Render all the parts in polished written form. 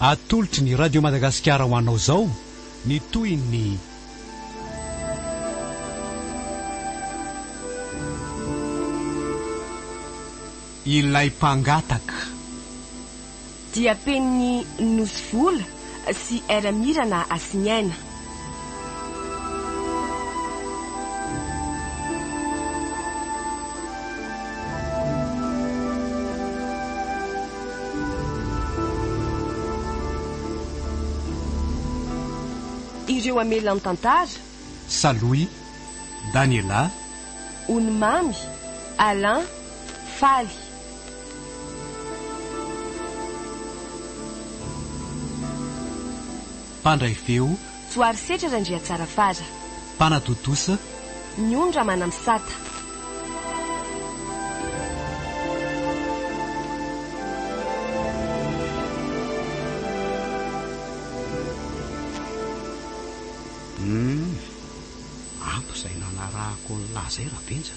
atolotry ny radio madagasikara ho anao zao ny toy ny ilay mpangataka dia peniny Nosy Vola sy Eramirana Asiniaina. Ireo amelona amin'ny tantara: Saloy, Daniela, Onomamy, Alain, Faly. Mpandray feo: Tsoary Setra Randria Tsarafara, Mpanadotosa: Nyondra Manamsata. Ampo izay nanarahako ny lazay rabenja.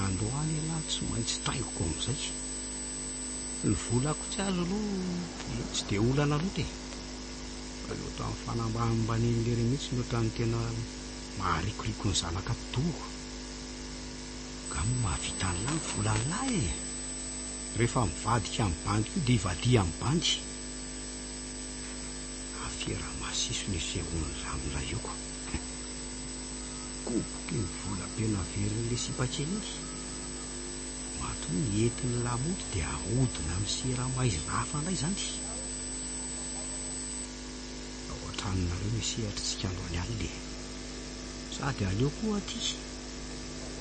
Androany alahy tsy maintsy traikoko amin'izay. Ny volako tsy azo aloha tsy dia olana loatra e. Eo tamin'ny fanambanimbaniny lery mihitsy no ohatran'ny tena maharikoriko ny zanaka pitoako. Gamo mahavita an'lahy ny volan'lahy e. Rehefa mivadika amin'ny bandy io dia hivadia amin'ny bandy. Afera masiso ny sehoany ramon'ilay ioko. Koboky ny volam-pena veriny sipakely iny. Mato ny entin'ny lamody dia ahodina amin'ny seramaizina hafa indray izany. Ao an-tranonareo misehatra androany alina e. Sady aleo koa aty.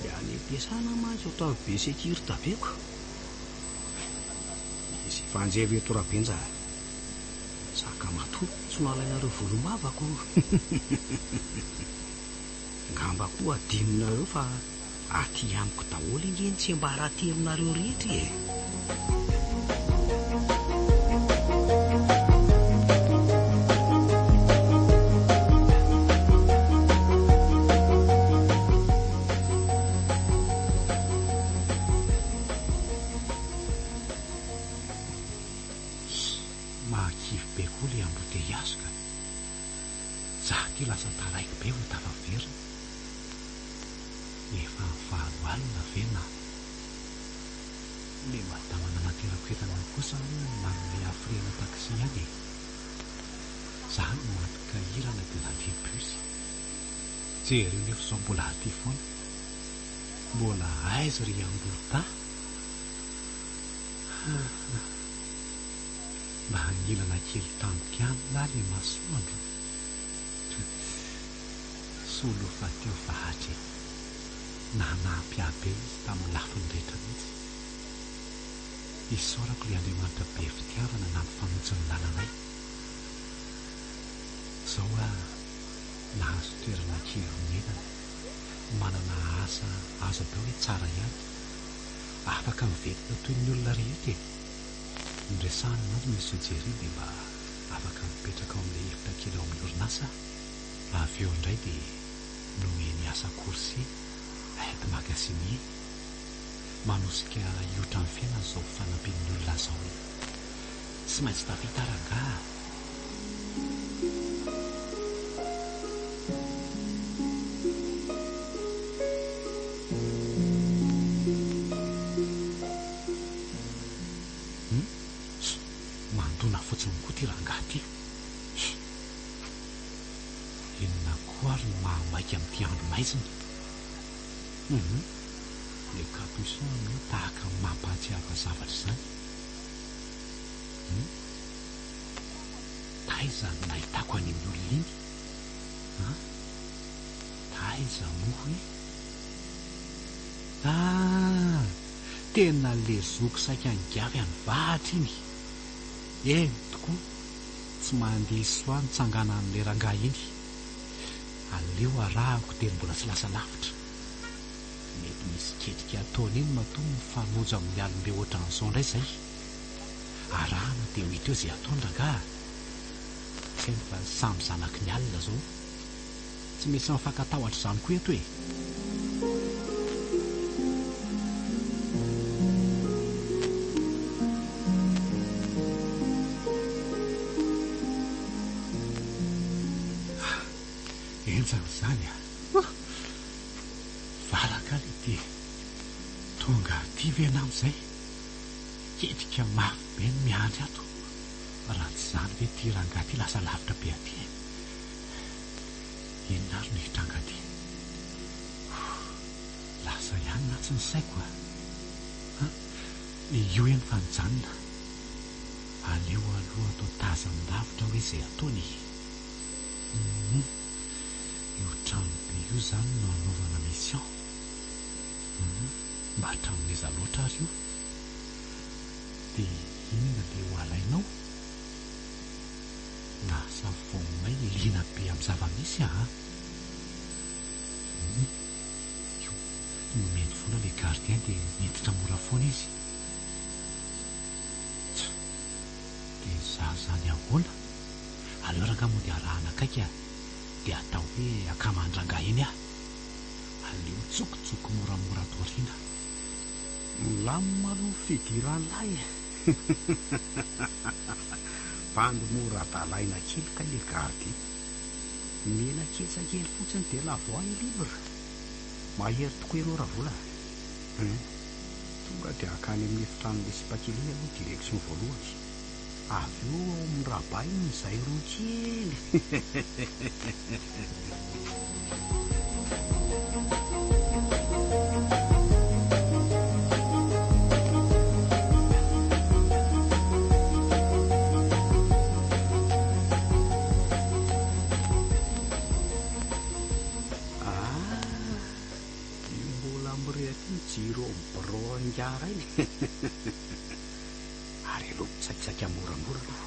Dia any am-piasana mantsy ohatran'ny be sekirita beko. Misy fanjeva eto rabenja. Saka matory tsy nalainareo volomavako. Ngamba koa adininareo fa aty amiko daholo ingeny tsy mba rahaterinareo rehetra e. Mahakivy be koa le amboteiazy ka. Zaho ty lasa taraiky be ho tafavera. Efa valo alina vena. Le madama nanaterako entana kosa manome hafirena taksi any e. Zaho no mantoka hirana dia navy bus. Jery nefa izao mbola aty foana. Mbola aiza ry Ambolta. Mba hangilana kely tampoka any na le masoandro. Solo fa teo fahatry nanampy-abe izy tamin'ny lafiny rehetra mihitsy. Isaorako le Andriamanitra be fitiavana nampifanonjy ny lalanay. Zao nahazo toerana kely menana, manana asa azo atao hoe tsara ihany, afaka mivetina toy ny olona rehetra e. Nresahana mantsy misy jery dia mba afaka mipetraka ao amin'ilay efitra kely ao amin'ny orinasa. Avy eo indray dia nomeny asa korsi aety magasiny manosika iotra amin'ny fiainana izao fanampian'ny olona zao. Tsy maintsy tafita rangaha. Mandona fotsiny koa ty rangaha ty. Inona koa ary no mahamaika amin'ity andro maizina. Le capuchon no tahaka mampahatsiava zavatra izany. Taiza no nahitako any amin'ny olona iny. Taiza moa hoe tena le zoko saika angavy any vahatra iny. Tokoa tsy mandeha soa nitsangana amin'ilay rangaha iny. Aleo arahako teny mbola tsy lasa lavitra. Mety misy ketrika ataony iny matoa mifanojo amin'ny alombe ohatran'izao indray izay. Arahana dia mety eo izay ataony rangaha. Tsy hainy fa samy zanaky ny alina zao. Tsy misy mifankatahotra izany koa eto e. anjan'izany valaka lety tonga ty vena am'izay ketrika mafy be ny miandry ato raha tsy zany ve ty rangaty lasa lavitra be aty inona ary nihitranga ty lasa ihany na tsy ny saiko io eny fanjanona aleo aloha atao tazan-davitra hoe izay ataony io trano be io zany no anaovana mission mba hatramin'iza loatra ary io dia inona dia ho alainao na savomay lina be amin'ny zava-misy io nomeny foana le gardien dia miditra mora foana izy dia za zany ahoana aleo ranga moa dia arahana akaika dia atao hoe akamandrangah eny aleo tsokotsoko moramora atoriana milamina aloha fidiran'lay fandomora dalaina kely ka le gardy mena ketsakely fotsiny dia lavoa libra mahery tokoa ianao raha vola tonga dia akany amin'ny efitrano le sipakely aloha direksion voalohany avy eo ao amin'ny rabay nyzay roa kely ary aloha tsakitsaky amoramora aloha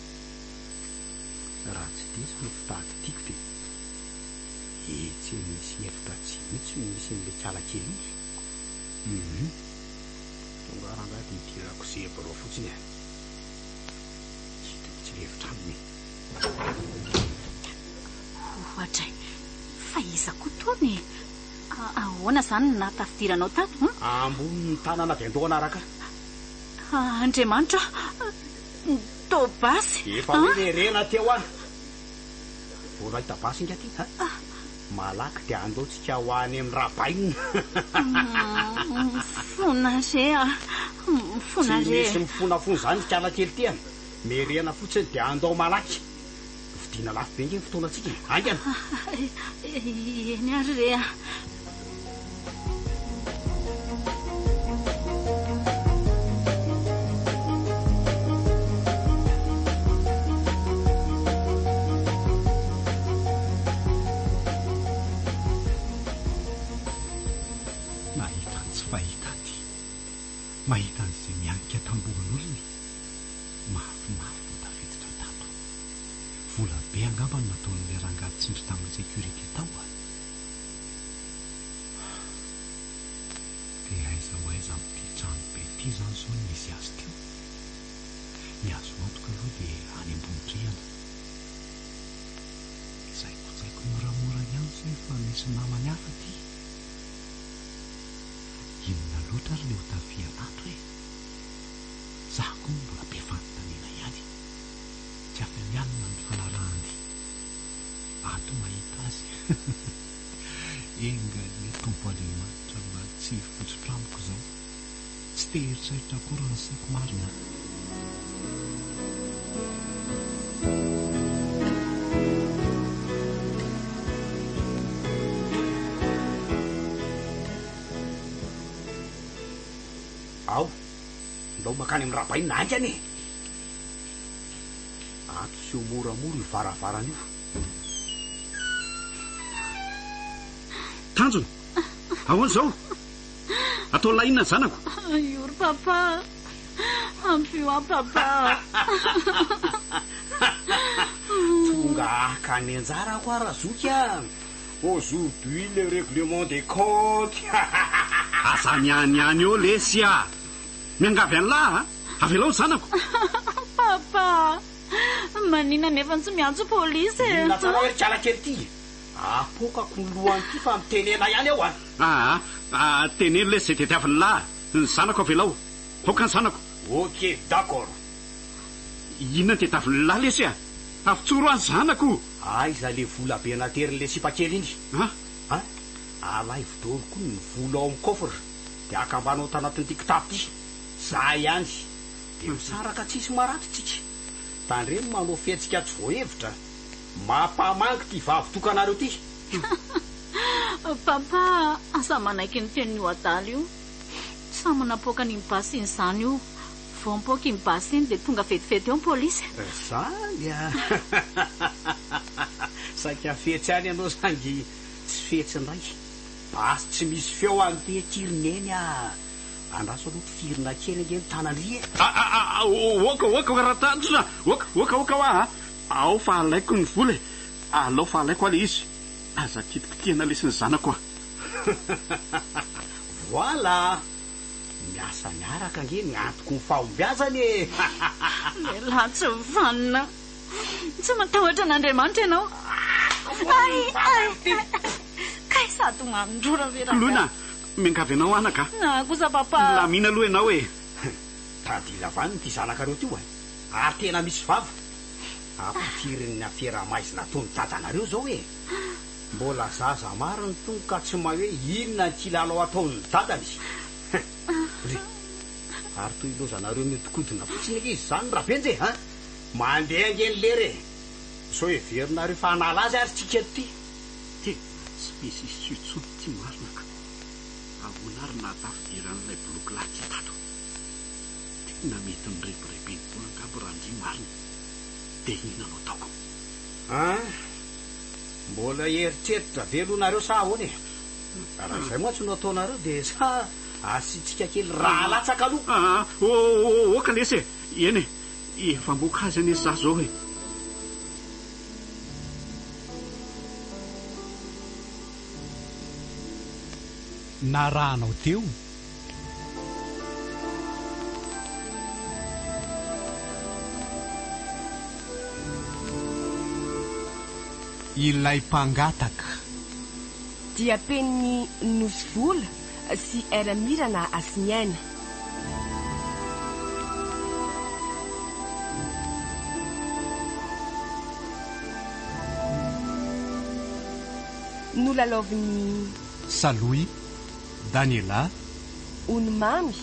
raha tsy diso no fitady tiako dia etsy misy efitra tsy mitsy misy n'le kalakely tonga rangady nitirako zebro fotsiny tsy le efitrano ohatray fa iza koa tony ahoana zany natafidiranao tato ambony tanana avy andoha anaraka Andriamanitra tobasy efa hoe lerena teo any vola hitabasy inga ty malaky dia andaotsika ho any amin'ny rabainy fonare fonare tsy misy mifonafony zany kalakely ty any merena fotsiny dia andao malaky vidina lafy be nge ny fotoanatsika angana eny ary rea mahita an'izay mianika tambohan'olony mafimafy vo tafiditra tato vola be angambany nataon'le rangady tsindry tamin'ny sécurité tao dia aiza ho aiza amin'ity trano be ity zany zao ny misy azy teo ny azo antoka aloha dia any ambony-drihana izay kotsaiko moramora ihany zay fa misy namany hafa ty inona loatra ary le ho tafianato hoe zaho koa mbola be fanontaniana ihany tsy afamianina ny fanarahany ato mahita azy enga le tompo Andriamanitra mba tsy fotsotramiko izao tsy tehiritsaitra akory ny saiko marina ao ndao makany amin'ny rabaina angy any ato sy ho moramora io varavarana io tanjona ahoana zao atao lainina ny zanako iory papa ampio a papa tonga akany anjara ako araha zoky aujourd'hui le règlement des comptes azany any eo lesy miangavy an'lahy avelao ny zanako papa manina nefa tsy miantso polisy na tsara hoe kalakely ty apokako ny lohany ty fa mitenena ihany ao teneny lesy zay tetiaviny lahy ny zanako avelao poka ny zanako ok d'accord inona ny tetiaviny lahy lesy Avitsoro azy zanako. Iza le vola be nateryn'le sipakely iny. Alay vidolo koa ny vola ao amin'ny kofra de akambanao tanatin'ity kitapo ty. Za ihany de misaraka tsisy maratritsika. Tandreny manao fihetsika tsy voahevitra. Mampamangy ty vavy tokanareo ty. Papa, asa manaiky ny tenin'io adaly io. Sa manapoaka ny mibasy iny zany io. Vao mipoaka iny basy iny de tonga vetivety eo ny polisy. Zany saika fetsy any ianao zangy tsy fetsy ndray. Basy tsy misy feo an'ity kirineny andraso aloha firina kely nge tanandry. Oka rahatandrona. Oka wa. Ao fa alaiko ny vola. Alao fa alaiko ale izy. Aza kitikitiana lesiny zanako. Voilà. Miasa miaraka nge ny antoko ny fahombiazany e. Lehilahy tsy vanina. Tsy matahotra an'Andriamanitra ianao. Kay sady mandrora vera. Lona, miangavy anao anaka. Na kosa papa. Lamina aloha ianao e. Tadila vaniny ty zanakareo ty oe. Ary tena misy vava. Ampafirin'ny afiera maizina tony dadanareo zao e. Mbola zaza mariny tonga ka tsy mahay hoe inona ny kilalao ataon'ny dadany. Ary toy ilozanareo mitokodina fotsiny eky izy zany rabenjy ha. Mandeha ngeny lery. So everinareo fa hanala azy ary tsika ty. Ty tsy misy sitsotso ty marina ka. Ahonary natafidiran'ilay bloklaty tato. Tena mety ny rebirebeny polangabo randry marina. De inona no ataoko? Mbola eritreritra velonareo sa ahoana e. Raha izay moa tsy no ataonareo de sa asitsika kely raha latsaka aloha. Oka lesy e. Eny e. Efa mboka azy ane za zao e. Na rahanao teo ilay mpangataka dia peniny nosy vola sy eramirana asiniaina. Nolalaoviny Saloy, Daniela, Onimamy,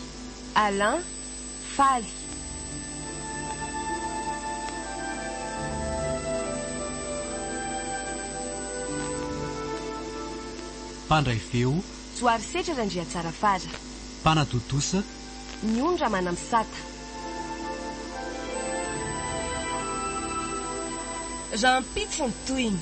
Alain, Faly. Mpandray feo, Joary setra randria tsara faza. Mpanadodosa, Nyondra manamsata. Rampitsy ny toyiny.